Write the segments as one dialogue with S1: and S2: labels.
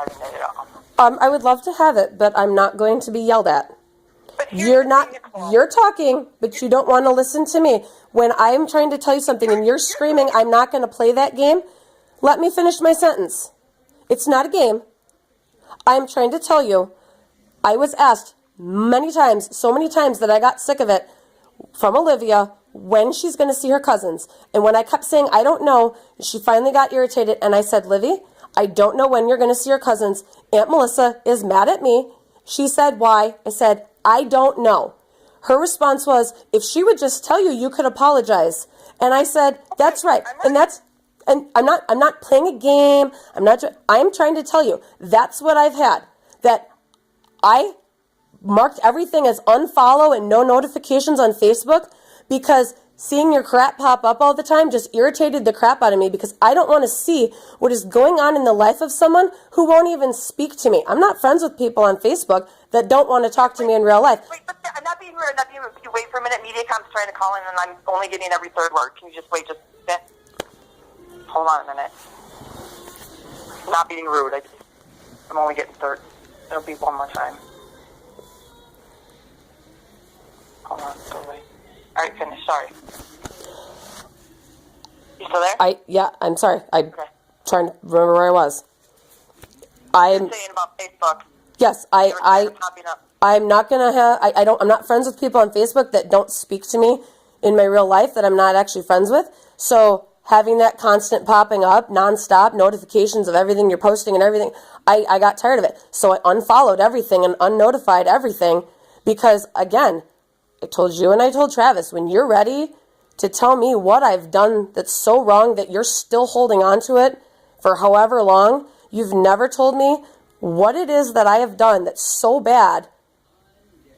S1: having it at all.
S2: I would love to have it, but I'm not going to be yelled at.
S1: But
S2: You're talking, but you don't want to listen to me. When I am trying to tell you something and you're screaming, I'm not going to play that game, let me finish my sentence. It's not a game. I'm trying to tell you, I was asked many times, so many times that I got sick of it, from Olivia, when she's going to see her cousins. And when I kept saying, I don't know, she finally got irritated, and I said, Livy, I don't know when you're going to see your cousins. Aunt Melissa is mad at me. She said, why? I said, I don't know. Her response was, if she would just tell you, you could apologize. And I said, that's right. And I'm not playing a game. I'm trying to tell you, that's what I've had. That I marked everything as unfollow and no notifications on Facebook because seeing your crap pop up all the time just irritated the crap out of me because I don't want to see what is going on in the life of someone who won't even speak to me. I'm not friends with people on Facebook that don't want to talk to me in real life.
S1: Wait, but I'm not being rude. Can you wait for a minute? MediaCom's trying to call in, and I'm only getting every third word. Can you just wait just a bit? Hold on a minute. I'm not being rude. I'm only getting third. It'll be one more time. Hold on. Go away. All right, finish. Sorry. You still there?
S2: I'm sorry. I'm trying to remember where I was. I'm
S1: saying about Facebook.
S2: Yes, I'm not gonna have. I'm not friends with people on Facebook that don't speak to me in my real life that I'm not actually friends with. So having that constant popping up, nonstop notifications of everything you're posting and everything, I got tired of it. So I unfollowed everything and unnotified everything because, again, I told you and I told Travis, when you're ready to tell me what I've done that's so wrong that you're still holding on to it for however long, you've never told me what it is that I have done that's so bad.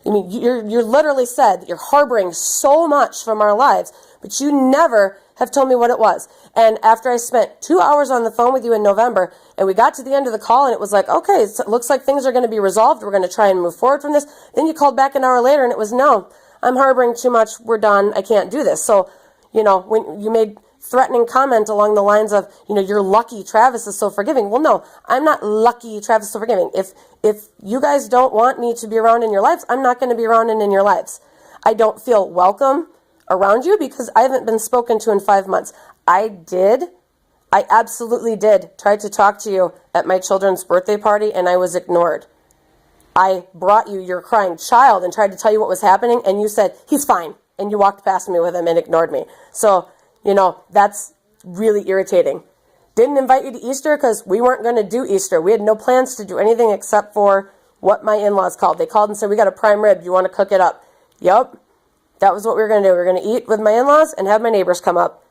S2: I mean, you're literally said that you're harboring so much from our lives, but you never have told me what it was. And after I spent 2 hours on the phone with you in November, and we got to the end of the call, and it was like, okay, it looks like things are going to be resolved. We're going to try and move forward from this. Then you called back an hour later, and it was, no, I'm harboring too much. We're done. I can't do this. So, when you made threatening comment along the lines of, you're lucky Travis is so forgiving. Well, no, I'm not lucky Travis is so forgiving. If you guys don't want me to be around in your lives, I'm not going to be around in your lives. I don't feel welcome around you because I haven't been spoken to in 5 months. I absolutely did try to talk to you at my children's birthday party, and I was ignored. I brought you your crying child and tried to tell you what was happening, and you said, he's fine, and you walked past me with him and ignored me. So, that's really irritating. Didn't invite you to Easter because we weren't going to do Easter. We had no plans to do anything except for what my in-laws called. They called and said, we got a prime rib. You want to cook it up? Yep. That was what we were going to do. We were going to eat with my in-laws and have my neighbors come up.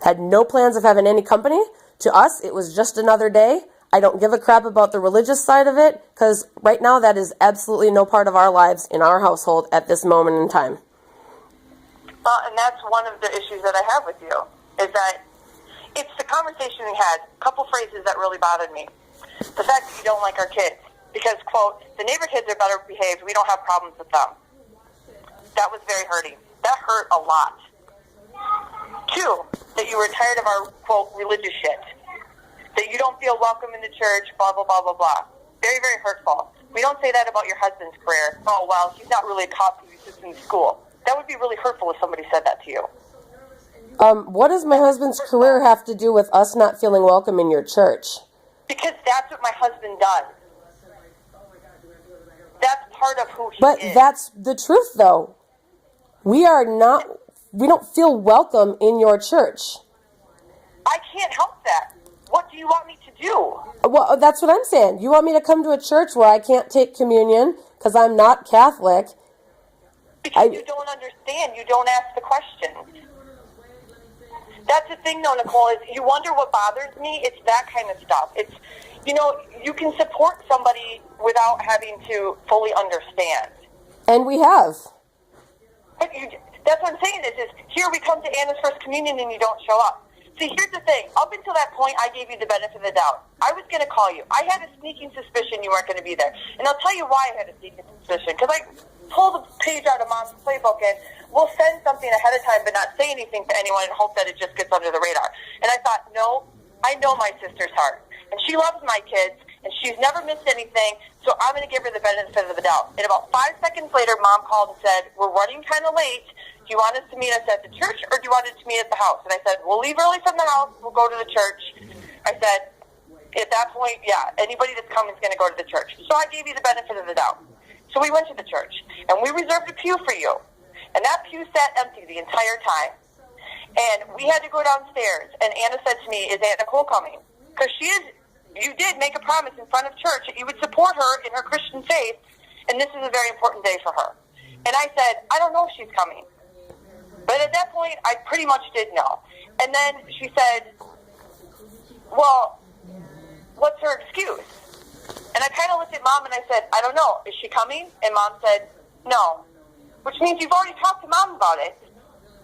S2: Had no plans of having any company. To us, it was just another day. I don't give a crap about the religious side of it because right now that is absolutely no part of our lives in our household at this moment in time.
S1: Well, and that's one of the issues that I have with you, is that it's the conversation we had, a couple phrases that really bothered me. The fact that you don't like our kids, because, quote, the neighbor kids are better behaved, we don't have problems with them. That was very hurting. That hurt a lot. 2, that you were tired of our, quote, religious shit. That you don't feel welcome in the church, blah, blah, blah, blah, blah. Very, very hurtful. We don't say that about your husband's career. Oh, well, he's not really a cop because he's just in school. That would be really hurtful if somebody said that to you.
S2: What does my husband's career have to do with us not feeling welcome in your church?
S1: Because that's what my husband does. That's part of who he is.
S2: But that's the truth, though. We don't feel welcome in your church.
S1: I can't help that. What do you want me to do?
S2: Well, that's what I'm saying. You want me to come to a church where I can't take communion because I'm not Catholic?
S1: Because you don't understand. You don't ask the questions. That's the thing, though, Nicole, is you wonder what bothers me. It's that kind of stuff. It's, you can support somebody without having to fully understand.
S2: And we have.
S1: But that's what I'm saying is here we come to Anna's first communion and you don't show up. See, here's the thing. Up until that point, I gave you the benefit of the doubt. I was going to call you. I had a sneaking suspicion you weren't going to be there. And I'll tell you why I had a sneaking suspicion. Because I pulled the page out of Mom's playbook and we'll send something ahead of time but not say anything to anyone and hope that it just gets under the radar. And I thought, no, I know my sister's heart. And she loves my kids. and she's never missed anything, so I'm going to give her the benefit of the doubt. And about 5 seconds later, Mom called and said, we're running kind of late. Do you want us to meet us at the church, or do you want us to meet at the house? And I said, we'll leave early from the house. We'll go to the church. I said, at that point, yeah, anybody that's coming is going to go to the church. So I gave you the benefit of the doubt. So we went to the church, and we reserved a pew for you. And that pew sat empty the entire time. And we had to go downstairs, and Anna said to me, is Aunt Nicole coming? Because you did make a promise in front of church that you would support her in her Christian faith, and this is a very important day for her. And I said, I don't know if she's coming. But at that point, I pretty much did know. And then she said, well, what's her excuse? And I kind of looked at Mom and I said, I don't know. Is she coming? And Mom said, no. Which means you've already talked to Mom about it.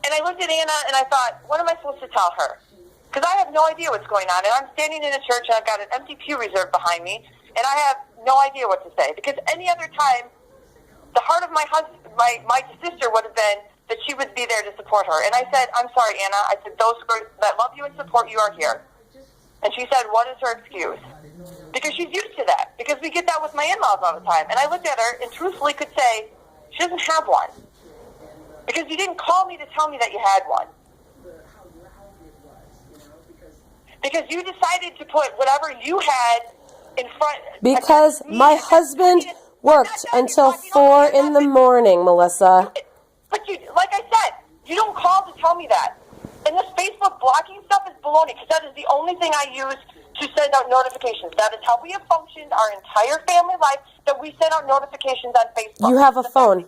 S1: And I looked at Anna and I thought, what am I supposed to tell her? Because I have no idea what's going on. And I'm standing in a church and I've got an empty pew reserved behind me. And I have no idea what to say. Because any other time, the heart of my husband, my sister would have been that she would be there to support her. And I said, I'm sorry, Anna. I said, those that love you and support you are here. And she said, what is her excuse? Because she's used to that. Because we get that with my in-laws all the time. And I looked at her and truthfully could say, she doesn't have one. Because you didn't call me to tell me that you had one. Because you decided to put whatever you had in front.
S2: Because my husband worked until 4 in the morning, Melissa.
S1: But you, like I said, you don't call to tell me that. And this Facebook blocking stuff is baloney, because that is the only thing I use to send out notifications. That is how we have functioned our entire family life, that we send out notifications on Facebook.
S2: You have a phone.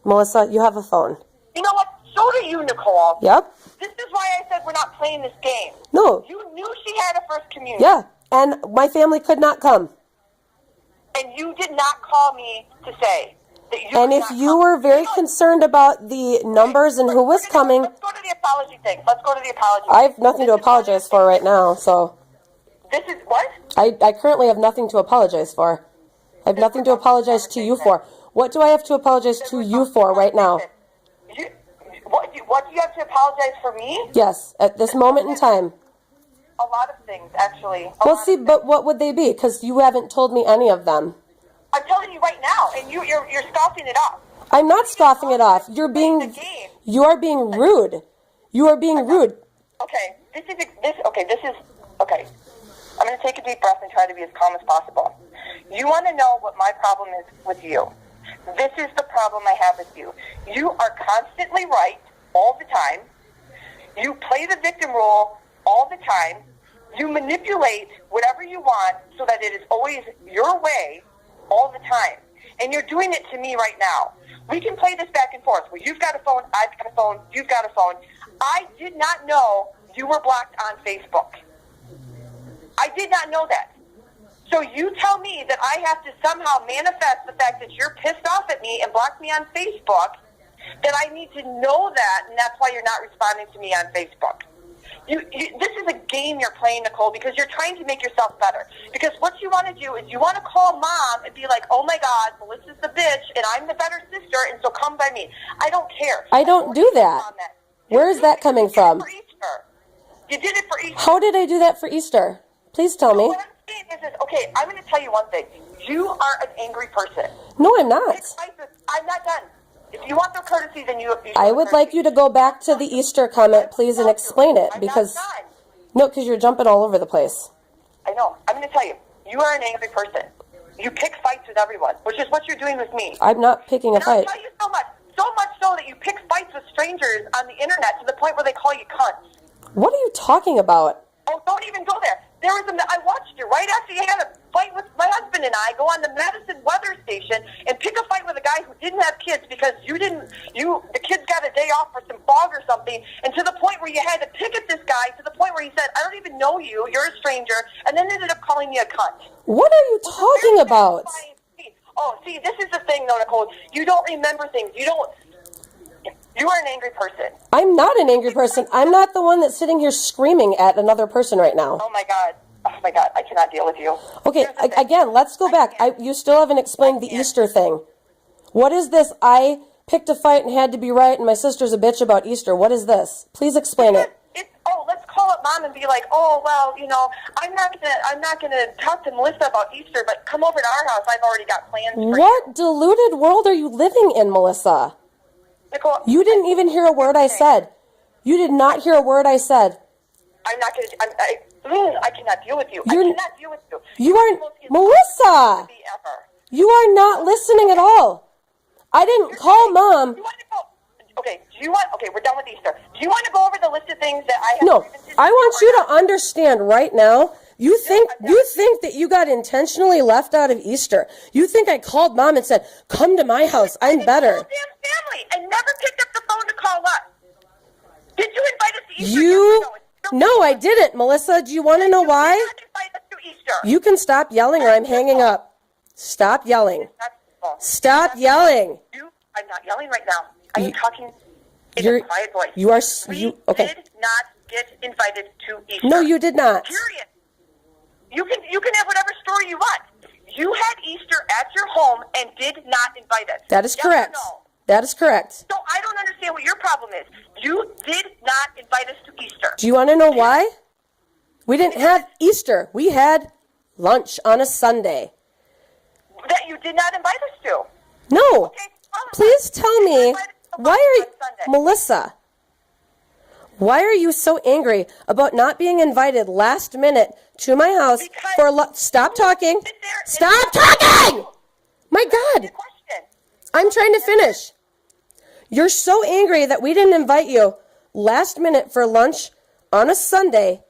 S2: Melissa, you have a phone.
S1: You know what? So do you, Nicole.
S2: Yep.
S1: This is why I said we're not playing this game.
S2: No.
S1: You knew she had a first communion.
S2: Yeah, and my family could not come.
S1: And you did not call me to say that you
S2: And if you were very concerned about the numbers and who was coming...
S1: Let's go to the apology thing. Let's go to the apology
S2: I have nothing to apologize for right now, so...
S1: This is what?
S2: I currently have nothing to apologize for. I have nothing to apologize to you for. What do I have to apologize to you for right now?
S1: What do you have to apologize for me?
S2: Yes, at this moment in time.
S1: A lot of things, actually.
S2: Well, see, but what would they be? Because you haven't told me any of them.
S1: I'm telling you right now, and you're scoffing it off.
S2: I'm not scoffing it off. You are being rude. You are being rude.
S1: Okay, this is okay. I'm going to take a deep breath and try to be as calm as possible. You want to know what my problem is with you. This is the problem I have with you. You are constantly right all the time. You play the victim role all the time. You manipulate whatever you want so that it is always your way all the time. And you're doing it to me right now. We can play this back and forth. Well, you've got a phone, I've got a phone, you've got a phone. I did not know you were blocked on Facebook. I did not know that. So you tell me that I have to somehow manifest the fact that you're pissed off at me and blocked me on Facebook, that I need to know that, and that's why you're not responding to me on Facebook. This is a game you're playing, Nicole, because you're trying to make yourself better. Because what you want to do is you want to call Mom and be like, oh my God, Melissa's the bitch, and I'm the better sister, and so come by me. I don't care.
S2: I don't do that. Where is that coming from?
S1: You did it for Easter.
S2: How did I do that for Easter? Please tell me.
S1: What I'm saying is, okay, I'm going to tell you one thing. You are an angry person.
S2: No, I'm not.
S1: I'm not done. If you want the courtesy, then you
S2: I would like you to go back to the Easter comment, please, and explain it, because... No, because you're jumping all over the place.
S1: I know. I'm going to tell you. You are an angry person. You pick fights with everyone, which is what you're doing with me.
S2: I'm not picking a fight.
S1: I'll tell you so much so that you pick fights with strangers on the internet to the point where they call you cunts.
S2: What are you talking about?
S1: Oh, don't even go there. I watched you right after you had a fight with my husband and I. Go on the Madison weather station and pick a fight with a guy who didn't have kids because the kids got a day off for some fog or something. And to the point where you had to pick at this guy to the point where he said, "I don't even know you. You're a stranger," and then ended up calling me a cunt.
S2: What are you talking about?
S1: Oh, see, this is the thing, though, Nicole. You don't remember things. You are an angry person.
S2: I'm not an angry person. I'm not the one that's sitting here screaming at another person right now.
S1: Oh, my God. I cannot deal with you.
S2: Okay, again, let's go back. You still haven't explained the Easter thing. What is this? I picked a fight and had to be right, and my sister's a bitch about Easter. What is this? Please explain it.
S1: Let's call call up Mom and be like, oh, well, I'm not gonna talk to Melissa about Easter, but come over to our house. I've already got plans for you.
S2: What deluded world are you living in, Melissa?
S1: Nicole,
S2: You didn't even hear a word I said. You did not hear a word I said.
S1: I'm not gonna. I cannot deal with you. I cannot deal with you.
S2: You are Melissa. You are not listening at all. I didn't call Mom.
S1: You want to go? Okay. Okay, we're done with Easter. Do you want to go over the list of things that I have?
S2: No, I want you to understand right now. You think that you got intentionally left out of Easter. You think I called Mom and said, "Come to my house. I'm better."
S1: Whole damn family, and never picked up the phone to call up. Did you invite us to Easter?
S2: No, I didn't, Melissa. Do you want to know why?
S1: You did not invite us to Easter.
S2: You can stop yelling or I'm hanging up. Stop yelling. Stop yelling.
S1: I'm not yelling right now. I am talking in a quiet voice.
S2: You are.
S1: Okay. We did not get invited to Easter.
S2: No, you did not.
S1: Period. You can have whatever story you want. You had Easter at your home and did not invite us.
S2: That is
S1: yes
S2: correct.
S1: Or no?
S2: That is correct.
S1: So I don't understand what your problem is. You did not invite us to Easter.
S2: Do you want to know why? We didn't have Easter. We had lunch on a Sunday.
S1: That you did not invite us to.
S2: No.
S1: Okay,
S2: please tell me, why are you, Melissa, why are you so angry about not being invited last minute to my house for stop talking. Stop talking! My God. I'm trying to finish. You're so angry that we didn't invite you last minute for lunch on a Sunday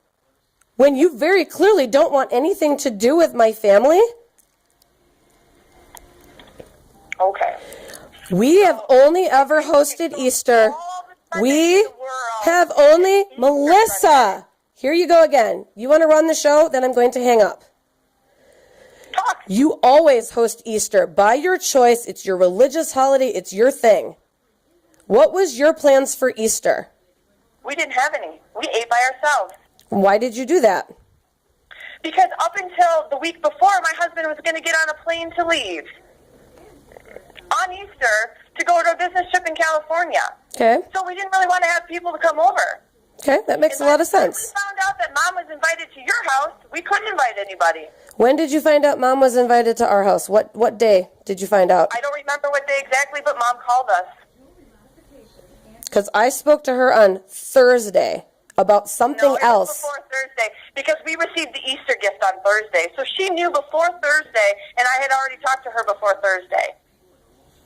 S2: when you very clearly don't want anything to do with my family?
S1: Okay.
S2: We have only ever hosted Easter. We have only... Melissa! Here you go again. You want to run the show? Then I'm going to hang up. You always host Easter. By your choice. It's your religious holiday. It's your thing. What was your plans for Easter?
S1: We didn't have any. We ate by ourselves.
S2: Why did you do that?
S1: Because up until the week before, my husband was going to get on a plane to leave on Easter to go to a business trip in California.
S2: Okay.
S1: So we didn't really want to have people to come over.
S2: Okay, that makes a lot of sense.
S1: When we found out that Mom was invited to your house, we couldn't invite anybody.
S2: When did you find out Mom was invited to our house? What day did you find out?
S1: I don't remember what day exactly, but Mom called us.
S2: Because I spoke to her on Thursday about something else.
S1: Before Thursday, because we received the Easter gift on Thursday. So she knew before Thursday, and I had already talked to her before Thursday.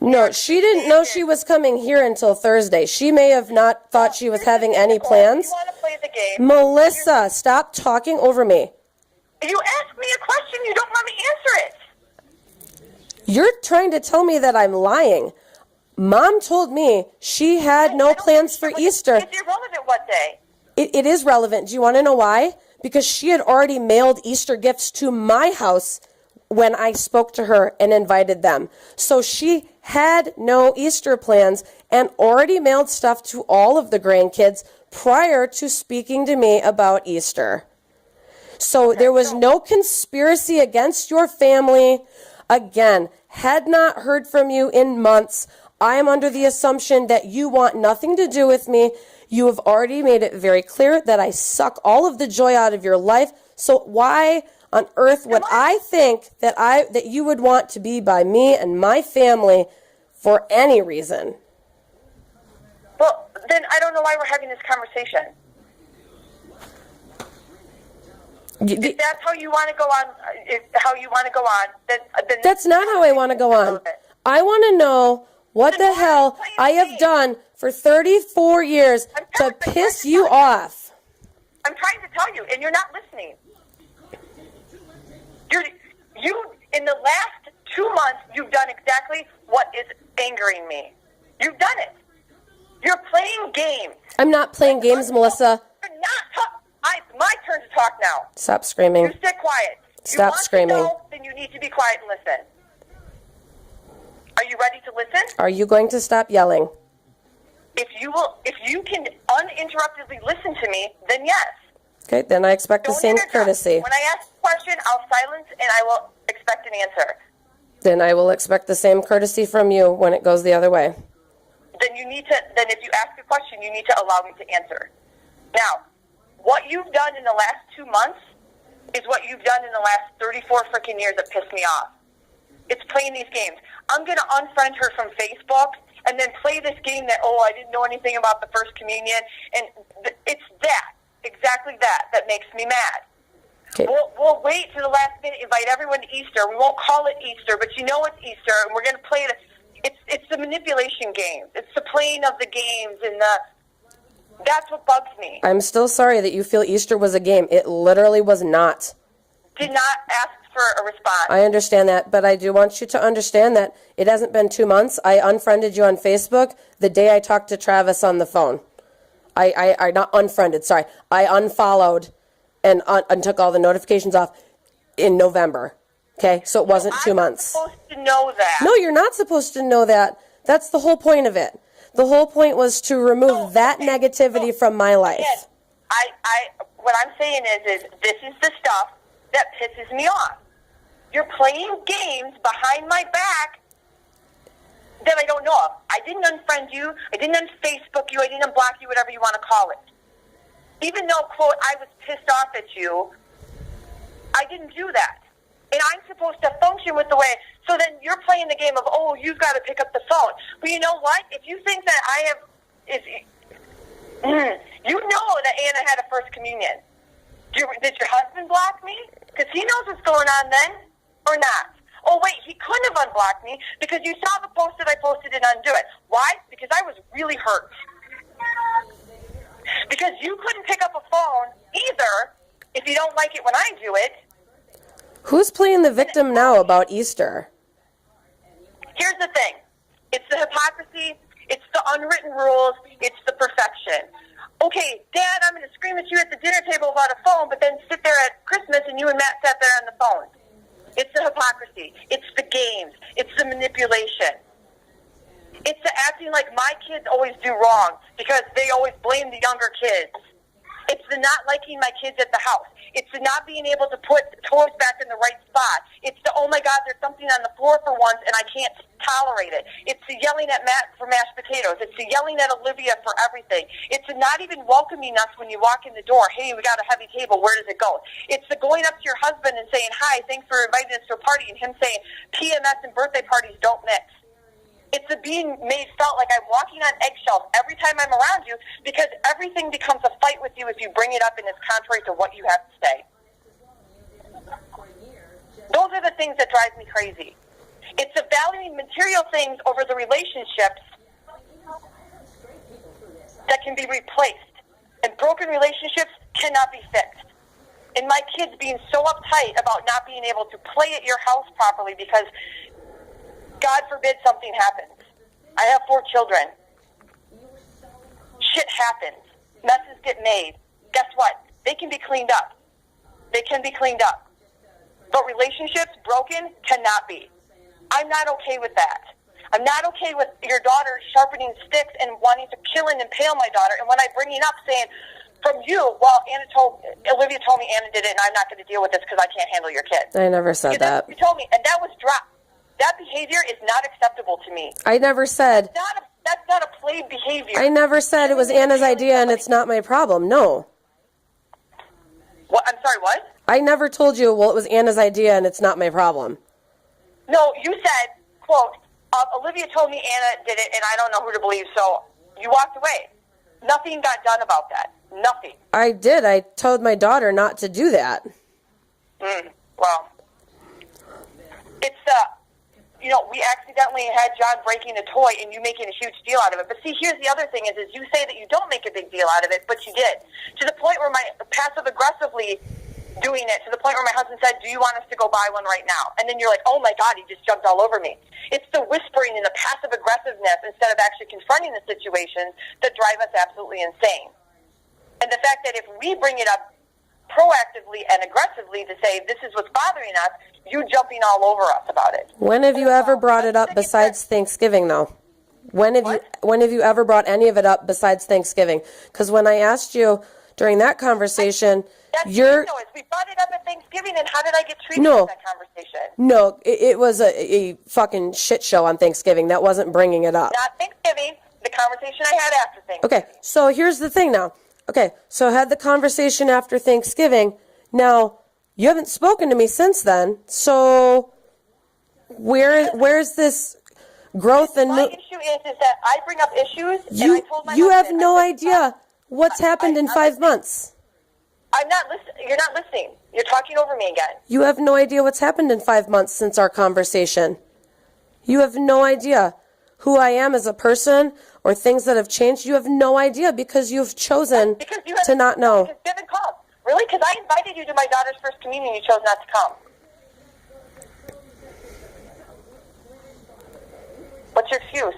S2: No, she didn't know she was coming here until Thursday. She may have not thought she was having any plans.
S1: You want to play the game?
S2: Melissa, stop talking over me.
S1: You asked me a question, you don't let me answer it.
S2: You're trying to tell me that I'm lying. Mom told me she had no plans for Easter.
S1: It's irrelevant what day.
S2: It is relevant. Do you want to know why? Because she had already mailed Easter gifts to my house when I spoke to her and invited them. So she had no Easter plans and already mailed stuff to all of the grandkids prior to speaking to me about Easter. So there was no conspiracy against your family. Again, had not heard from you in months. I am under the assumption that you want nothing to do with me. You have already made it very clear that I suck all of the joy out of your life. So why on earth would I think that you would want to be by me and my family for any reason?
S1: Well, then I don't know why we're having this conversation. If that's how you want to go on, then
S2: that's not how I want to go on. I want to know what the hell I have done for 34 years to piss you off.
S1: I'm trying to tell you, and you're not listening. You in the last 2 months, you've done exactly what is angering me. You've done it. You're playing games.
S2: I'm not playing games, Melissa.
S1: You're not. My turn to talk now.
S2: Stop screaming.
S1: You stay quiet.
S2: Stop screaming.
S1: You want to know, then you need to be quiet and listen. Are you ready to listen?
S2: Are you going to stop yelling?
S1: If you can uninterruptedly listen to me, then yes.
S2: Okay, then I expect the same courtesy.
S1: When I ask a question, I'll silence and I will expect an answer.
S2: Then I will expect the same courtesy from you when it goes the other way.
S1: Then if you ask a question, you need to allow me to answer. Now, What you've done in the last 2 months is what you've done in the last 34 freaking years that pissed me off. It's playing these games. I'm going to unfriend her from Facebook and then play this game that, I didn't know anything about the First Communion. And it's that, exactly that makes me mad.
S2: Okay.
S1: We'll wait to the last minute, invite everyone to Easter. We won't call it Easter, but you know it's Easter, and we're going to play it. It's the manipulation game. It's the playing of the games, and that's what bugs me.
S2: I'm still sorry that you feel Easter was a game. It literally was not.
S1: Did not ask for a response.
S2: I understand that, but I do want you to understand that it hasn't been 2 months. I unfriended you on Facebook the day I talked to Travis on the phone. I not unfriended, sorry. I unfollowed and took all the notifications off in November. Okay, so it wasn't 2 months.
S1: I'm supposed to know that.
S2: No, you're not supposed to know that. That's the whole point of it. The whole point was to remove that negativity from my life.
S1: Again, what I'm saying is this is the stuff that pisses me off. You're playing games behind my back that I don't know of. I didn't unfriend you. I didn't unFacebook you. I didn't unblock you, whatever you want to call it. Even though, quote, I was pissed off at you, I didn't do that. And I'm supposed to function with the way. So then you're playing the game of, you've got to pick up the phone. But you know what? If you think that you know that Anna had a First Communion. Did your husband block me? Because he knows what's going on then, or not? Oh, wait, he couldn't have unblocked me because you saw the post that I posted and undo it. Why? Because I was really hurt. Because you couldn't pick up a phone either if you don't like it when I do it.
S2: Who's playing the victim now about Easter?
S1: Here's the thing. It's the hypocrisy. It's the unwritten rules. It's the perfection. Okay, Dad, I'm going to scream at you at the dinner table about a phone, but then sit there at Christmas and you and Matt sat there on the phone. It's the hypocrisy. It's the games. It's the manipulation. It's the acting like my kids always do wrong because they always blame the younger kids. It's the not liking my kids at the house. It's the not being able to put toys back in the right spot. It's the, oh my God, there's something on the floor for once and I can't tolerate it. It's the yelling at Matt for mashed potatoes. It's the yelling at Olivia for everything. It's the not even welcoming us when you walk in the door. Hey, we got a heavy table. Where does it go? It's the going up to your husband and saying, hi, thanks for inviting us to a party, and him saying, PMS and birthday parties don't mix. It's the being made felt like I'm walking on eggshells every time I'm around you because everything becomes a fight with you if you bring it up and it's contrary to what you have to say. Those are the things that drive me crazy. It's the valuing material things over the relationships that can be replaced. And broken relationships cannot be fixed. And my kids being so uptight about not being able to play at your house properly because God forbid something happens. I have 4 children. Shit happens. Messes get made. Guess what? They can be cleaned up. They can be cleaned up. But relationships broken cannot be. I'm not okay with that. I'm not okay with your daughter sharpening sticks and wanting to kill and impale my daughter. And when I bring it up saying, from you, Olivia told me Anna did it and I'm not going to deal with this because I can't handle your kid.
S2: I never said that.
S1: You told me, and that was dropped. That behavior is not acceptable to me.
S2: I never said.
S1: That's not a played behavior.
S2: I never said it was Anna's idea and it's not my problem. No.
S1: What? I'm sorry, what?
S2: I never told you, well, it was Anna's idea and it's not my problem.
S1: No, you said, quote, Olivia told me Anna did it and I don't know who to believe, so you walked away. Nothing got done about that. Nothing.
S2: I did. I told my daughter not to do that.
S1: Well, it's we accidentally had John breaking a toy and you making a huge deal out of it. But see, here's the other thing is you say that you don't make a big deal out of it, but you did. To the point where my passive-aggressively doing it, to the point where my husband said, do you want us to go buy one right now? And then you're like, oh my God, he just jumped all over me. It's the whispering and the passive-aggressiveness instead of actually confronting the situations that drive us absolutely insane. And the fact that if we bring it up proactively and aggressively to say, this is what's bothering us, you jumping all over us about it.
S2: When have you ever brought it up besides Thanksgiving, though? When have you ever brought any of it up besides Thanksgiving? Because when I asked you during that conversation,
S1: we brought it up at Thanksgiving, and how did I get treated in that conversation?
S2: No, it was a fucking shit show on Thanksgiving. That wasn't bringing it up.
S1: Not Thanksgiving, the conversation I had after Thanksgiving.
S2: Okay, so here's the thing now. Okay, so I had the conversation after Thanksgiving. Now, you haven't spoken to me since then, so where's this growth and...
S1: My issue is that I bring up issues, and I told my
S2: You have
S1: husband,
S2: no
S1: I said,
S2: idea what's happened in 5 months.
S1: I'm not listening. You're not listening. You're talking over me again.
S2: You have no idea what's happened in 5 months since our conversation. You have no idea who I am as a person or things that have changed. You have no idea because you've chosen to not know.
S1: Because you haven't come. Really? Because I invited you to my daughter's first communion. You chose not to come. What's your excuse?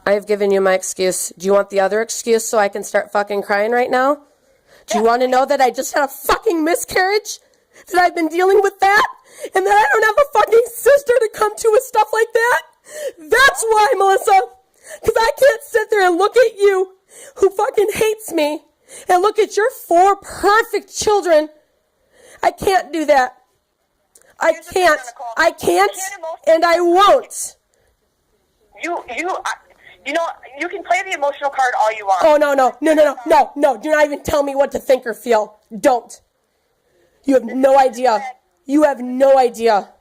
S2: I have given you my excuse. Do you want the other excuse so I can start fucking crying right now? Do you want to know that I just had a fucking miscarriage? That I've been dealing with that? And that I don't have a fucking sister to come to with stuff like that? That's why, Melissa. Because I can't sit there and look at you, who fucking hates me, and look at your 4 perfect children. I can't do that. I can't, and I won't.
S1: You know, you can play the emotional card all you want.
S2: Oh, no. Do not even tell me what to think or feel. Don't. You have no idea. You have no idea.